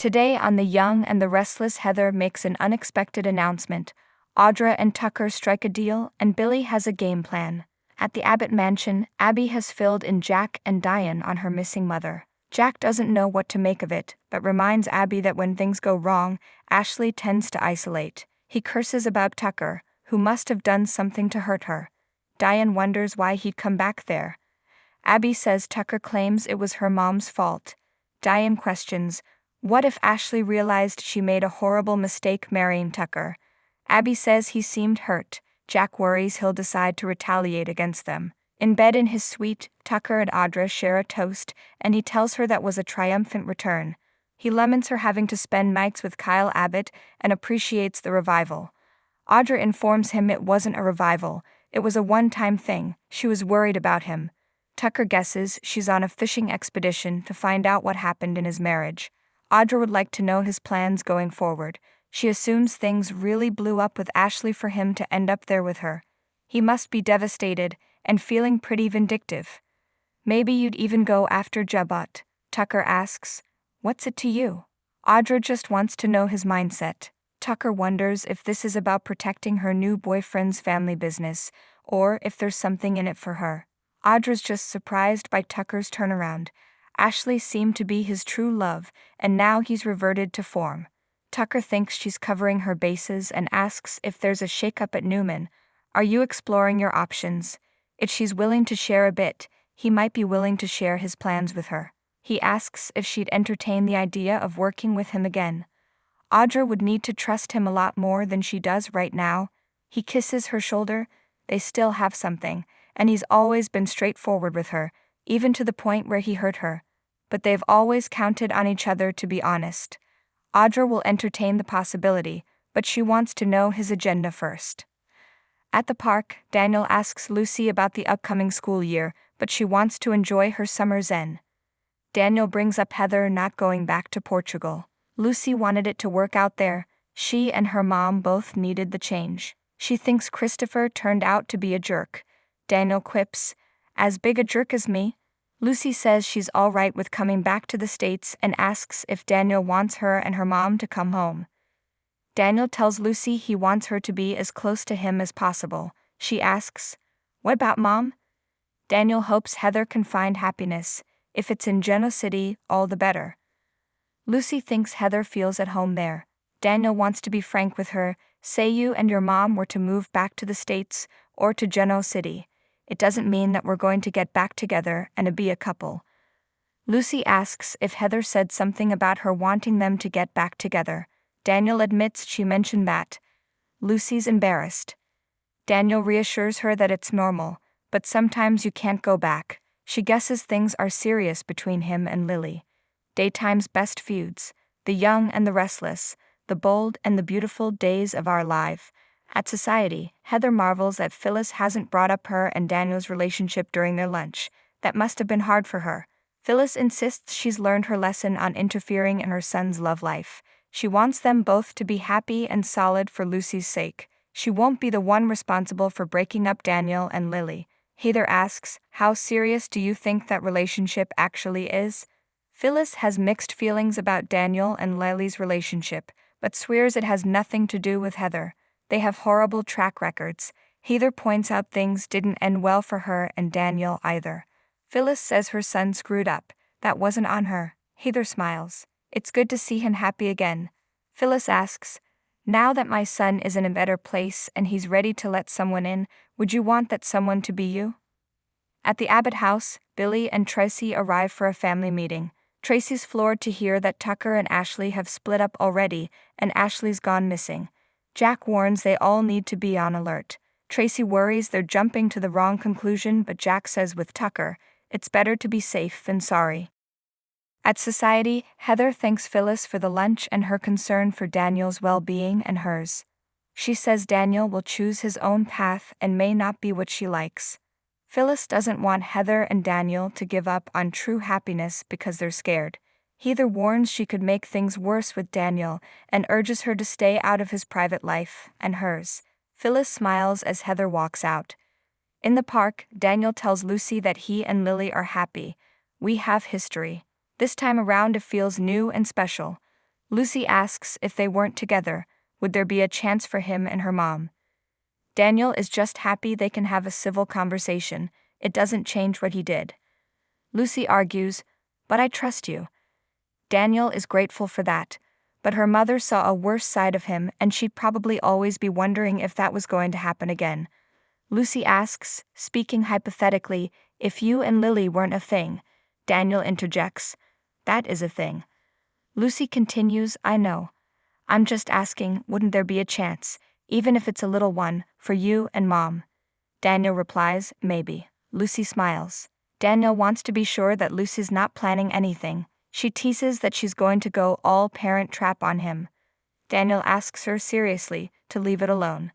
Today on The Young and the Restless, Heather makes an unexpected announcement. Audra and Tucker strike a deal, and Billy has a game plan. At the Abbott mansion, Abby has filled in Jack and Diane on her missing mother. Jack doesn't know what to make of it, but reminds Abby that when things go wrong, Ashley tends to isolate. He curses about Tucker, who must have done something to hurt her. Diane wonders why he'd come back there. Abby says Tucker claims it was her mom's fault. Diane questions, what if Ashley realized she made a horrible mistake marrying Tucker? Abby says he seemed hurt. Jack worries he'll decide to retaliate against them. In bed in his suite, Tucker and Audra share a toast, and he tells her that was a triumphant return. He laments her having to spend nights with Kyle Abbott and appreciates the revival. Audra informs him it wasn't a revival, it was a one-time thing. She was worried about him. Tucker guesses she's on a fishing expedition to find out what happened in his marriage. Audra would like to know his plans going forward. She assumes things really blew up with Ashley for him to end up there with her. He must be devastated and feeling pretty vindictive. Maybe you'd even go after Jabot, Tucker asks. What's it to you? Audra just wants to know his mindset. Tucker wonders if this is about protecting her new boyfriend's family business, or if there's something in it for her. Audra's just surprised by Tucker's turnaround. Ashley seemed to be his true love, and now he's reverted to form. Tucker thinks she's covering her bases and asks if there's a shakeup at Newman. Are you exploring your options? If she's willing to share a bit, he might be willing to share his plans with her. He asks if she'd entertain the idea of working with him again. Audra would need to trust him a lot more than she does right now. He kisses her shoulder. They still have something, and he's always been straightforward with her, even to the point where he hurt her. But they've always counted on each other to be honest. Audra will entertain the possibility, but she wants to know his agenda first. At the park, Daniel asks Lucy about the upcoming school year, but she wants to enjoy her summer zen. Daniel brings up Heather not going back to Portugal. Lucy wanted it to work out there. She and her mom both needed the change. She thinks Christopher turned out to be a jerk. Daniel quips, as big a jerk as me? Lucy says she's all right with coming back to the States and asks if Daniel wants her and her mom to come home. Daniel tells Lucy he wants her to be as close to him as possible. She asks, what about Mom? Daniel hopes Heather can find happiness. If it's in Genoa City, all the better. Lucy thinks Heather feels at home there. Daniel wants to be frank with her. Say you and your mom were to move back to the States or to Genoa City. It doesn't mean that we're going to get back together and be a couple. Lucy asks if Heather said something about her wanting them to get back together. Daniel admits she mentioned that. Lucy's embarrassed. Daniel reassures her that it's normal, but sometimes you can't go back. She guesses things are serious between him and Lily. Daytime's best feuds, the young and the restless, the bold and the beautiful days of our life. At Society, Heather marvels that Phyllis hasn't brought up her and Daniel's relationship during their lunch. That must have been hard for her. Phyllis insists she's learned her lesson on interfering in her son's love life. She wants them both to be happy and solid for Lucy's sake. She won't be the one responsible for breaking up Daniel and Lily. Heather asks, how serious do you think that relationship actually is? Phyllis has mixed feelings about Daniel and Lily's relationship, but swears it has nothing to do with Heather. They have horrible track records. Heather points out things didn't end well for her and Daniel either. Phyllis says her son screwed up. That wasn't on her. Heather smiles. It's good to see him happy again. Phyllis asks, now that my son is in a better place and he's ready to let someone in, would you want that someone to be you? At the Abbott house, Billy and Tracy arrive for a family meeting. Tracy's floored to hear that Tucker and Ashley have split up already, and Ashley's gone missing. Jack warns they all need to be on alert. Tracy worries they're jumping to the wrong conclusion, but Jack says with Tucker, it's better to be safe than sorry. At Society, Heather thanks Phyllis for the lunch and her concern for Daniel's well-being and hers. She says Daniel will choose his own path and may not be what she likes. Phyllis doesn't want Heather and Daniel to give up on true happiness because they're scared. Heather warns she could make things worse with Daniel and urges her to stay out of his private life and hers. Phyllis smiles as Heather walks out. In the park, Daniel tells Lucy that he and Lily are happy. We have history. This time around it feels new and special. Lucy asks if they weren't together, would there be a chance for him and her mom? Daniel is just happy they can have a civil conversation, it doesn't change what he did. Lucy argues, but I trust you. Daniel is grateful for that, but her mother saw a worse side of him and she'd probably always be wondering if that was going to happen again. Lucy asks, speaking hypothetically, if you and Lily weren't a thing. Daniel interjects, that is a thing. Lucy continues, I know. I'm just asking, wouldn't there be a chance, even if it's a little one, for you and Mom? Daniel replies, maybe. Lucy smiles. Daniel wants to be sure that Lucy's not planning anything. She teases that she's going to go all Parent Trap on him. Daniel asks her seriously to leave it alone.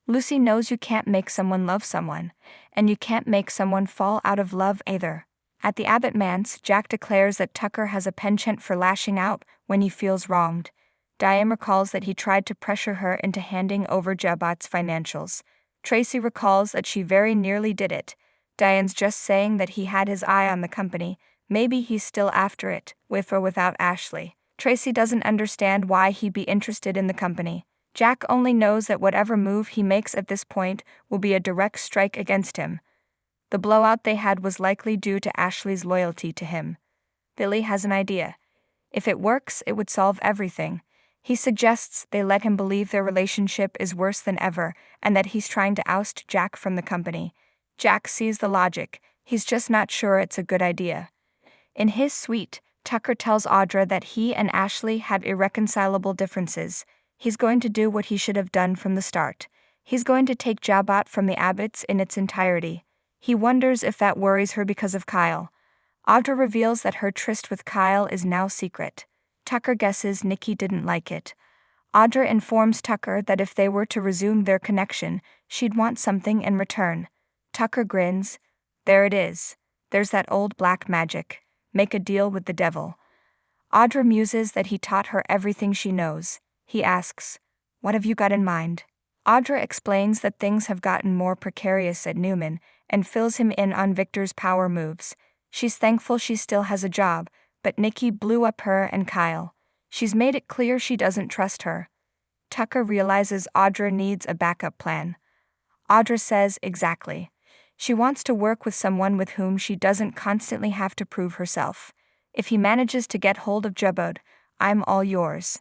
Lucy knows you can't make someone love someone, and you can't make someone fall out of love either. At the Abbott manse, Jack declares that Tucker has a penchant for lashing out when he feels wronged. Diane recalls that he tried to pressure her into handing over Jabot's financials. Tracy recalls that she very nearly did it. Diane's just saying that he had his eye on the company, maybe he's still after it, with or without Ashley. Tracy doesn't understand why he'd be interested in the company. Jack only knows that whatever move he makes at this point will be a direct strike against him. The blowout they had was likely due to Ashley's loyalty to him. Billy has an idea. If it works, it would solve everything. He suggests they let him believe their relationship is worse than ever and that he's trying to oust Jack from the company. Jack sees the logic, he's just not sure it's a good idea. In his suite, Tucker tells Audra that he and Ashley have irreconcilable differences. He's going to do what he should have done from the start. He's going to take Jabot from the Abbotts in its entirety. He wonders if that worries her because of Kyle. Audra reveals that her tryst with Kyle is now secret. Tucker guesses Nikki didn't like it. Audra informs Tucker that if they were to resume their connection, she'd want something in return. Tucker grins. There it is. There's that old black magic. Make a deal with the devil. Audra muses that he taught her everything she knows. He asks, what have you got in mind? Audra explains that things have gotten more precarious at Newman and fills him in on Victor's power moves. She's thankful she still has a job, but Nikki blew up her and Kyle. She's made it clear she doesn't trust her. Tucker realizes Audra needs a backup plan. Audra says exactly. She wants to work with someone with whom she doesn't constantly have to prove herself. If he manages to get hold of Jabot, I'm all yours.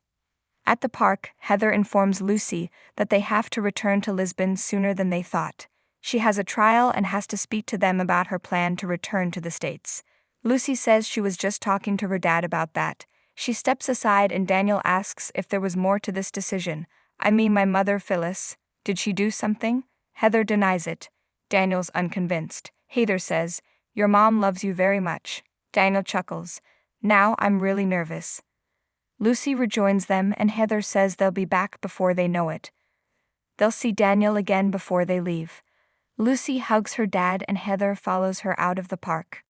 At the park, Heather informs Lucy that they have to return to Lisbon sooner than they thought. She has a trial and has to speak to them about her plan to return to the States. Lucy says she was just talking to her dad about that. She steps aside and Daniel asks if there was more to this decision. I mean my mother Phyllis. Did she do something? Heather denies it. Daniel's unconvinced. Heather says, your mom loves you very much. Daniel chuckles. Now I'm really nervous. Lucy rejoins them and Heather says they'll be back before they know it. They'll see Daniel again before they leave. Lucy hugs her dad and Heather follows her out of the park.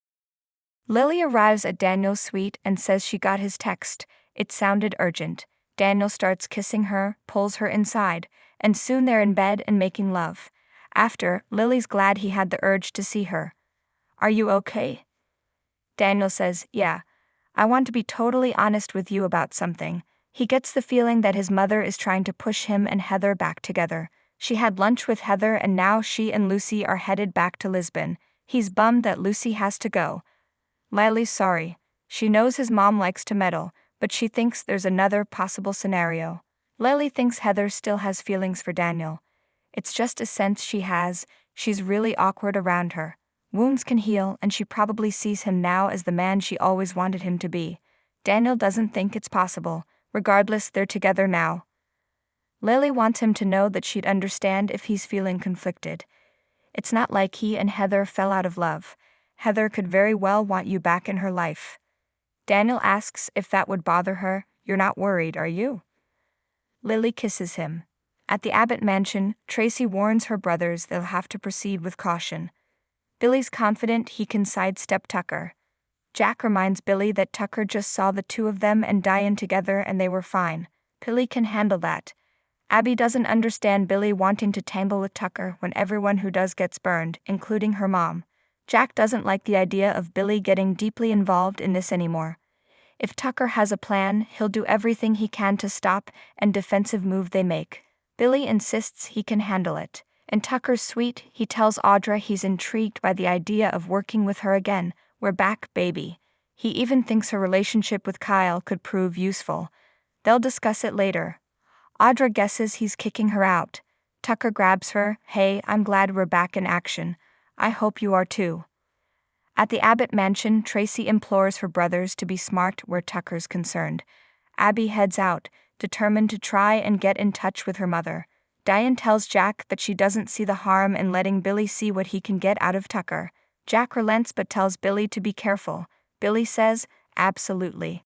Lily arrives at Daniel's suite and says she got his text. It sounded urgent. Daniel starts kissing her, pulls her inside, and soon they're in bed and making love. After, Lily's glad he had the urge to see her. Are you okay? Daniel says, yeah. I want to be totally honest with you about something. He gets the feeling that his mother is trying to push him and Heather back together. She had lunch with Heather and now she and Lucy are headed back to Lisbon. He's bummed that Lucy has to go. Lily's sorry. She knows his mom likes to meddle, but she thinks there's another possible scenario. Lily thinks Heather still has feelings for Daniel. It's just a sense she has, she's really awkward around her. Wounds can heal and she probably sees him now as the man she always wanted him to be. Daniel doesn't think it's possible. Regardless, they're together now. Lily wants him to know that she'd understand if he's feeling conflicted. It's not like he and Heather fell out of love. Heather could very well want you back in her life. Daniel asks if that would bother her. You're not worried, are you? Lily kisses him. At the Abbott mansion, Tracy warns her brothers they'll have to proceed with caution. Billy's confident he can sidestep Tucker. Jack reminds Billy that Tucker just saw the two of them and Diane together and they were fine. Billy can handle that. Abby doesn't understand Billy wanting to tangle with Tucker when everyone who does gets burned, including her mom. Jack doesn't like the idea of Billy getting deeply involved in this anymore. If Tucker has a plan, he'll do everything he can to stop any defensive move they make. Billy insists he can handle it. And Tucker's sweet, he tells Audra he's intrigued by the idea of working with her again. We're back, baby. He even thinks her relationship with Kyle could prove useful. They'll discuss it later. Audra guesses he's kicking her out. Tucker grabs her. Hey, I'm glad we're back in action. I hope you are too. At the Abbott mansion, Tracy implores her brothers to be smart where Tucker's concerned. Abby heads out, determined to try and get in touch with her mother. Diane tells Jack that she doesn't see the harm in letting Billy see what he can get out of Tucker. Jack relents but tells Billy to be careful. Billy says, absolutely.